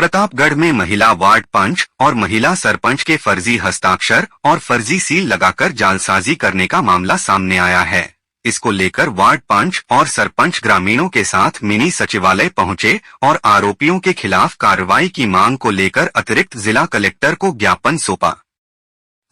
प्रतापगढ़ में महिला वार्ड पंच और महिला सरपंच के फर्जी हस्ताक्षर और फर्जी सील लगाकर जालसाजी करने का मामला सामने आया है। इसको लेकर वार्ड पंच और सरपंच ग्रामीणों के साथ मिनी सचिवालय पहुंचे और आरोपियों के खिलाफ कार्रवाई की मांग को लेकर अतिरिक्त जिला कलेक्टर को ज्ञापन सौंपा।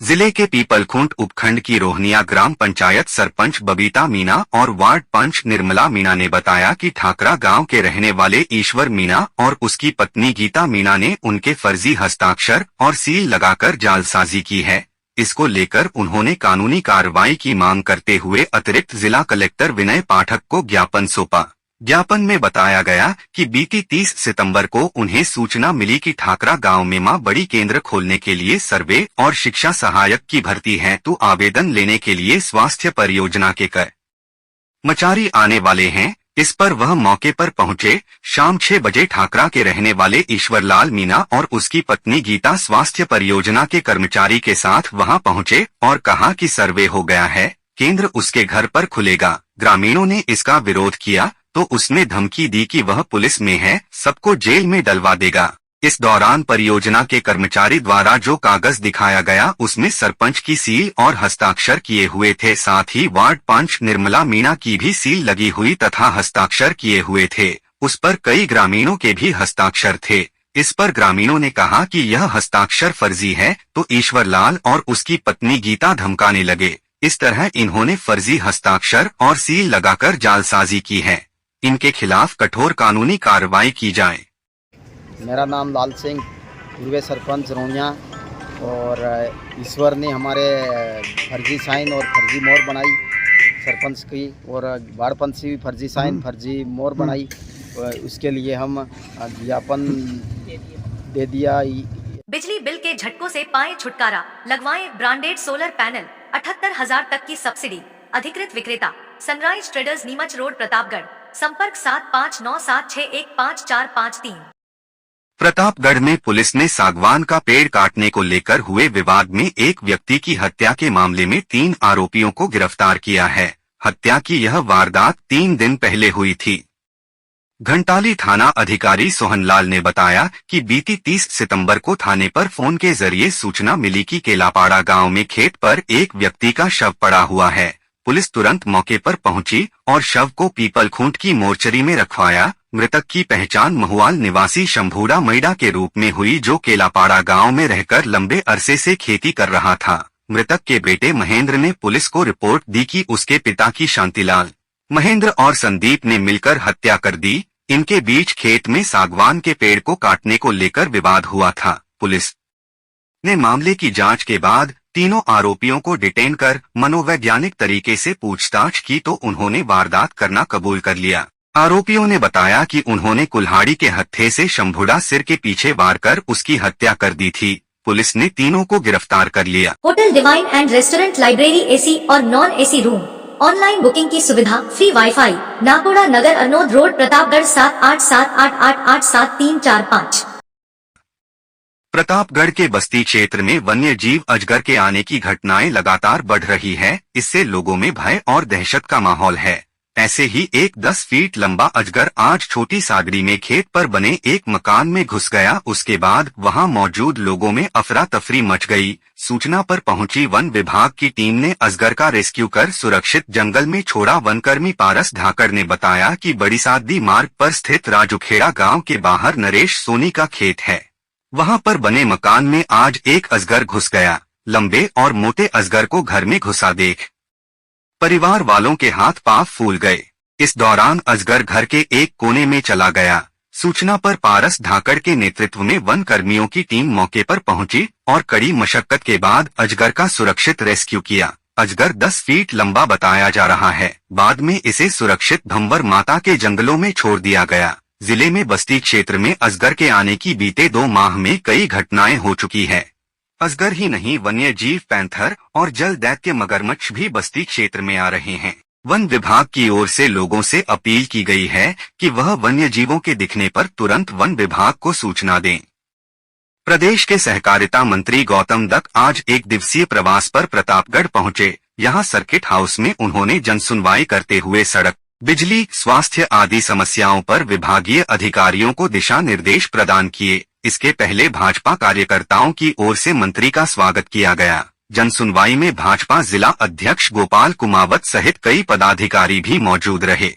जिले के पीपलखूंट उपखंड की रोहनिया ग्राम पंचायत सरपंच बबीता मीणा और वार्ड पंच निर्मला मीणा ने बताया कि ठाकरा गांव के रहने वाले ईश्वर मीणा और उसकी पत्नी गीता मीणा ने उनके फर्जी हस्ताक्षर और सील लगाकर जालसाजी की है। इसको लेकर उन्होंने कानूनी कार्रवाई की मांग करते हुए अतिरिक्त जिला कलेक्टर विनय पाठक को ज्ञापन सौंपा। ज्ञापन में बताया गया कि बीती 30 सितंबर को उन्हें सूचना मिली कि ठाकरा गांव में मां बड़ी केंद्र खोलने के लिए सर्वे और शिक्षा सहायक की भर्ती है, तो आवेदन लेने के लिए स्वास्थ्य परियोजना के कर्मचारी आने वाले हैं। इस पर वह मौके पर पहुंचे। शाम 6 बजे ठाकरा के रहने वाले ईश्वरलाल मीणा और उसकी पत्नी गीता स्वास्थ्य परियोजना के कर्मचारी के साथ वहां पहुंचे और कहा कि सर्वे हो गया है, केंद्र उसके घर पर खुलेगा। ग्रामीणों ने इसका विरोध किया तो उसने धमकी दी कि वह पुलिस में है, सबको जेल में डलवा देगा। इस दौरान परियोजना के कर्मचारी द्वारा जो कागज दिखाया गया उसमें सरपंच की सील और हस्ताक्षर किए हुए थे, साथ ही वार्ड पंच निर्मला मीणा की भी सील लगी हुई तथा हस्ताक्षर किए हुए थे। उस पर कई ग्रामीणों के भी हस्ताक्षर थे। इस पर ग्रामीणों ने कहा कि यह हस्ताक्षर फर्जी है, तो ईश्वरलाल और उसकी पत्नी गीता धमकाने लगे। इस तरह इन्होंने फर्जी हस्ताक्षर और सील लगाकर जालसाजी की है। इनके खिलाफ कठोर कानूनी कार्रवाई की जाए। मेरा नाम लाल सिंह, पूर्व सरपंच रोनिया, और ईश्वर ने हमारे फर्जी साइन और फर्जी मोहर बनाई सरपंच की, और वार्ड पंच की भी फर्जी साइन फर्जी मोहर बनाई। उसके लिए हम ज्ञापन दे दिया। बिजली बिल के झटकों से पाएं छुटकारा, लगवाएं ब्रांडेड सोलर पैनल, 78,000 तक की सब्सिडी। अधिकृत विक्रेता sunrise traders, Neemuch road, Pratapgarh. संपर्क 7597615453। प्रतापगढ़ में पुलिस ने सागवान का पेड़ काटने को लेकर हुए विवाद में एक व्यक्ति की हत्या के मामले में 3 आरोपियों को गिरफ्तार किया है। हत्या की यह वारदात 3 दिन पहले हुई थी। घंटाली थाना अधिकारी सोहनलाल ने बताया कि बीती 30 सितंबर को थाने पर फोन के जरिए सूचना मिली कि केलापाड़ा गांव में खेत पर एक व्यक्ति का शव पड़ा हुआ है। पुलिस तुरंत मौके पर पहुंची और शव को पीपलखूंट की मोर्चरी में रखवाया। मृतक की पहचान महुआल निवासी शंभूड़ा मैडा के रूप में हुई, जो केलापाड़ा गांव में रहकर लंबे अरसे से खेती कर रहा था। मृतक के बेटे महेंद्र ने पुलिस को रिपोर्ट दी कि उसके पिता की शांतिलाल, महेंद्र और संदीप ने मिलकर हत्या कर दी। इनके बीच खेत में सागवान के पेड़ को काटने को लेकर विवाद हुआ था। पुलिस ने मामले की जांच के बाद तीनों आरोपियों को डिटेन कर मनोवैज्ञानिक तरीके से पूछताछ की तो उन्होंने वारदात करना कबूल कर लिया। आरोपियों ने बताया कि उन्होंने कुल्हाड़ी के हत्थे से शंभुड़ा सिर के पीछे वार कर उसकी हत्या कर दी थी। पुलिस ने तीनों को गिरफ्तार कर लिया। Hotel divine and restaurant, library, AC और non AC room, online booking की सुविधा, free wifi. Nakoda Nagar, Arnod road, Pratapgarh 7878887345। Pratapgarh के बस्ती क्षेत्र में वन्य जीव अजगर के आने की घटनाएं लगातार बढ़ रही है। इससे लोगों में भय और दहशत का माहौल है। ऐसे ही एक 10 फीट लंबा अजगर आज छोटी सागरी में खेत पर बने एक मकान में घुस गया। उसके बाद वहां मौजूद लोगों में अफरा तफरी मच गई। सूचना पर पहुंची वन विभाग की टीम ने अजगर का रेस्क्यू कर सुरक्षित जंगल में छोड़ा। वनकर्मी पारस धाकड़ ने बताया कि बड़ी सादी मार्ग पर स्थित राजूखेड़ा गांव के बाहर नरेश सोनी का खेत है। वहां पर बने मकान में आज एक अजगर घुस गया। लंबे और मोटे अजगर को घर में घुसा देख परिवार वालों के हाथ पांव फूल गए। इस दौरान अजगर घर के एक कोने में चला गया। सूचना पर पारस धाकड़ के नेतृत्व में वन कर्मियों की टीम मौके पर पहुंची और कड़ी मशक्कत के बाद अजगर का सुरक्षित रेस्क्यू किया। अजगर 10 फीट लंबा बताया जा रहा है। बाद में इसे सुरक्षित भंवर माता के जंगलों में छोड़ दिया गया। जिले में बस्ती क्षेत्र में अजगर के आने की बीते 2 माह में कई घटनाएं हो चुकी है। अजगर ही नहीं, वन्य जीव पैंथर और जल दैत्य मगरमच्छ भी बस्ती क्षेत्र में आ रहे हैं। वन विभाग की ओर से लोगों से अपील की गई है कि वह वन्य जीवों के दिखने पर तुरंत वन विभाग को सूचना दें। प्रदेश के सहकारिता मंत्री गौतम दत्त आज 1 दिवसीय प्रवास पर प्रतापगढ़ पहुंचे। यहां सर्किट हाउस में उन्होंने जनसुनवाई करते हुए सड़क, बिजली, स्वास्थ्य आदि समस्याओं पर विभागीय अधिकारियों को दिशा निर्देश प्रदान किए। इसके पहले भाजपा कार्यकर्ताओं की ओर से मंत्री का स्वागत किया गया। जनसुनवाई में भाजपा जिला अध्यक्ष गोपाल कुमावत सहित कई पदाधिकारी भी मौजूद रहे।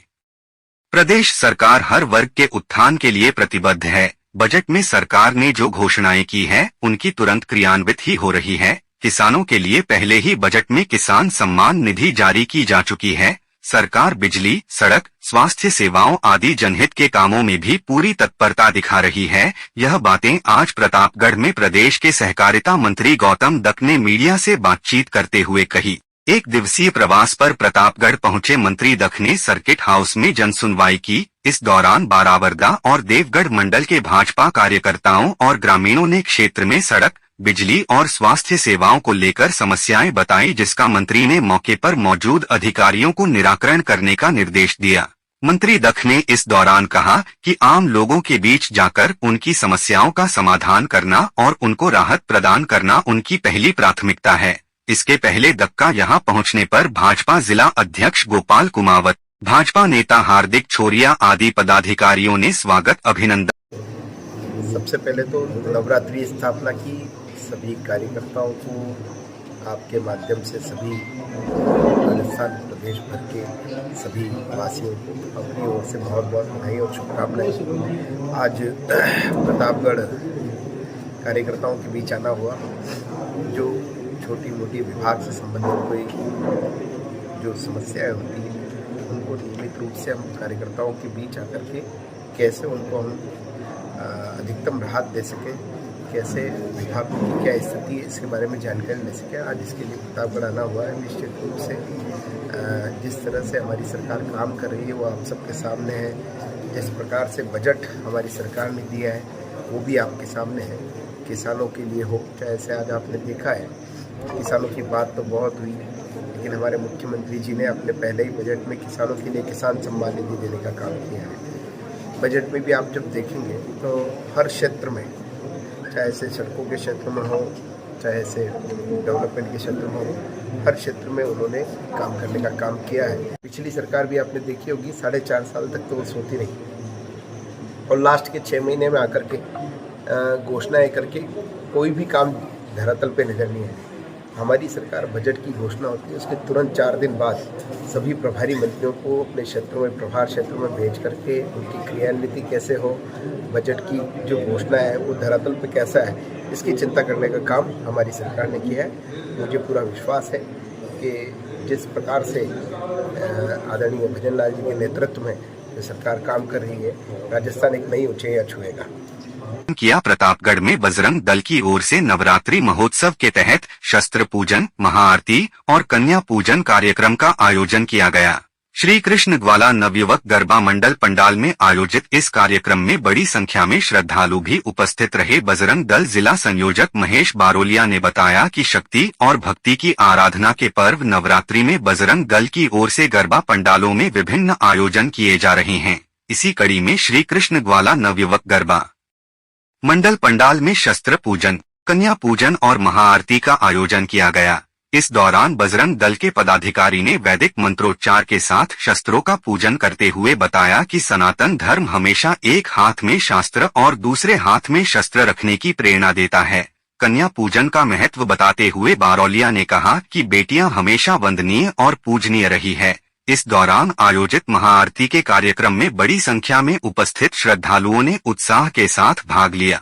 प्रदेश सरकार हर वर्ग के उत्थान के लिए प्रतिबद्ध है। बजट में सरकार ने जो घोषणाएं की है उनकी तुरंत क्रियान्वित ही हो रही है। किसानों के लिए पहले ही बजट में किसान सम्मान निधि जारी की जा चुकी है। सरकार बिजली, सड़क, स्वास्थ्य सेवाओं आदि जनहित के कामों में भी पूरी तत्परता दिखा रही है। यह बातें आज प्रतापगढ़ में प्रदेश के सहकारिता मंत्री गौतम दत्त ने मीडिया से बातचीत करते हुए कही। एक दिवसीय प्रवास पर प्रतापगढ़ पहुंचे मंत्री दत्त ने सर्किट हाउस में जनसुनवाई की। इस दौरान बारावरदा और देवगढ़ मंडल के भाजपा कार्यकर्ताओं और ग्रामीणों ने क्षेत्र में सड़क, बिजली और स्वास्थ्य सेवाओं को लेकर समस्याएं बताई, जिसका मंत्री ने मौके पर मौजूद अधिकारियों को निराकरण करने का निर्देश दिया। मंत्री दत्त ने इस दौरान कहा कि आम लोगों के बीच जाकर उनकी समस्याओं का समाधान करना और उनको राहत प्रदान करना उनकी पहली प्राथमिकता है। इसके पहले दत्त का यहां पहुंचने पर भाजपा जिला अध्यक्ष गोपाल कुमावत, भाजपा नेता हार्दिक छोरिया आदि पदाधिकारियों ने स्वागत अभिनंदन। सबसे पहले तो नवरात्रि स्थापना की सभी कार्यकर्ताओं को आपके माध्यम से सभी राजस्थान प्रदेश भर के सभी वासियों को अपनी ओर से बहुत बहुत बधाई और शुभकामनाएं। आज प्रतापगढ़ कार्यकर्ताओं के बीच आना हुआ। जो छोटी मोटी विभाग से संबंधित कोई जो समस्याएं होती हैं उनको नियमित रूप से हम कार्यकर्ताओं के बीच आकर के कैसे उनको हम अधिकतम राहत दे सकें, कैसे विभाग की क्या स्थिति है इसके बारे में जानकारी ले सकें। आज इसके लिए प्रतापगढ़ आना हुआ है। निश्चित रूप से जिस तरह से हमारी सरकार काम कर रही है वो आप सबके सामने है। जिस प्रकार से बजट हमारी सरकार ने दिया है वो भी आपके सामने है। किसानों के लिए हो, चाहे से आज आपने देखा है किसानों की बात तो बहुत हुई, लेकिन हमारे मुख्यमंत्री जी ने अपने पहले ही बजट में किसानों के लिए किसान सम्मान निधि देने का काम किया है। बजट में भी आप जब देखेंगे तो हर क्षेत्र में, चाहे से सड़कों के क्षेत्र में हो, चाहे से डेवलपमेंट के क्षेत्र में हो, हर क्षेत्र में उन्होंने काम करने का काम किया है। पिछली सरकार भी आपने देखी होगी 4.5 साल तक तो वो सोती रही और लास्ट के 6 महीने में आकर के घोषणाएं करके कोई भी काम धरातल पे नजर नहीं आया। हमारी सरकार बजट की घोषणा होती है उसके तुरंत 4 दिन बाद सभी प्रभारी मंत्रियों को अपने क्षेत्रों में, प्रभार क्षेत्रों में भेज करके उनकी क्रियान्विति कैसे हो, बजट की जो घोषणा है वो धरातल पे कैसा है, इसकी चिंता करने का काम हमारी सरकार ने किया है। मुझे पूरा विश्वास है कि जिस प्रकार से आदरणीय भजन लाल जी के नेतृत्व में जो सरकार काम कर रही है, राजस्थान एक नई ऊंचाइयां छुएगा। किया प्रतापगढ़ में बजरंग दल की ओर से नवरात्रि महोत्सव के तहत शस्त्र पूजन, महाआरती और कन्या पूजन कार्यक्रम का आयोजन किया गया। श्री कृष्ण ग्वाला नवयुवक गरबा मंडल पंडाल में आयोजित इस कार्यक्रम में बड़ी संख्या में श्रद्धालु भी उपस्थित रहे। बजरंग दल जिला संयोजक महेश बारोलिया ने बताया कि शक्ति और भक्ति की आराधना के पर्व नवरात्रि में बजरंग दल की ओर से गरबा पंडालों में विभिन्न आयोजन किए जा रहे हैं। इसी कड़ी में श्री कृष्ण ग्वाला नवयुवक गरबा मंडल पंडाल में शस्त्र पूजन, कन्या पूजन और महाआरती का आयोजन किया गया। इस दौरान बजरंग दल के पदाधिकारी ने वैदिक मंत्रोच्चार के साथ शस्त्रों का पूजन करते हुए बताया कि सनातन धर्म हमेशा एक हाथ में शास्त्र और दूसरे हाथ में शस्त्र रखने की प्रेरणा देता है। कन्या पूजन का महत्व बताते हुए बारोलिया ने कहा कि बेटियां हमेशा वंदनीय और पूजनीय रही है। इस दौरान आयोजित महाआरती के कार्यक्रम में बड़ी संख्या में उपस्थित श्रद्धालुओं ने उत्साह के साथ भाग लिया।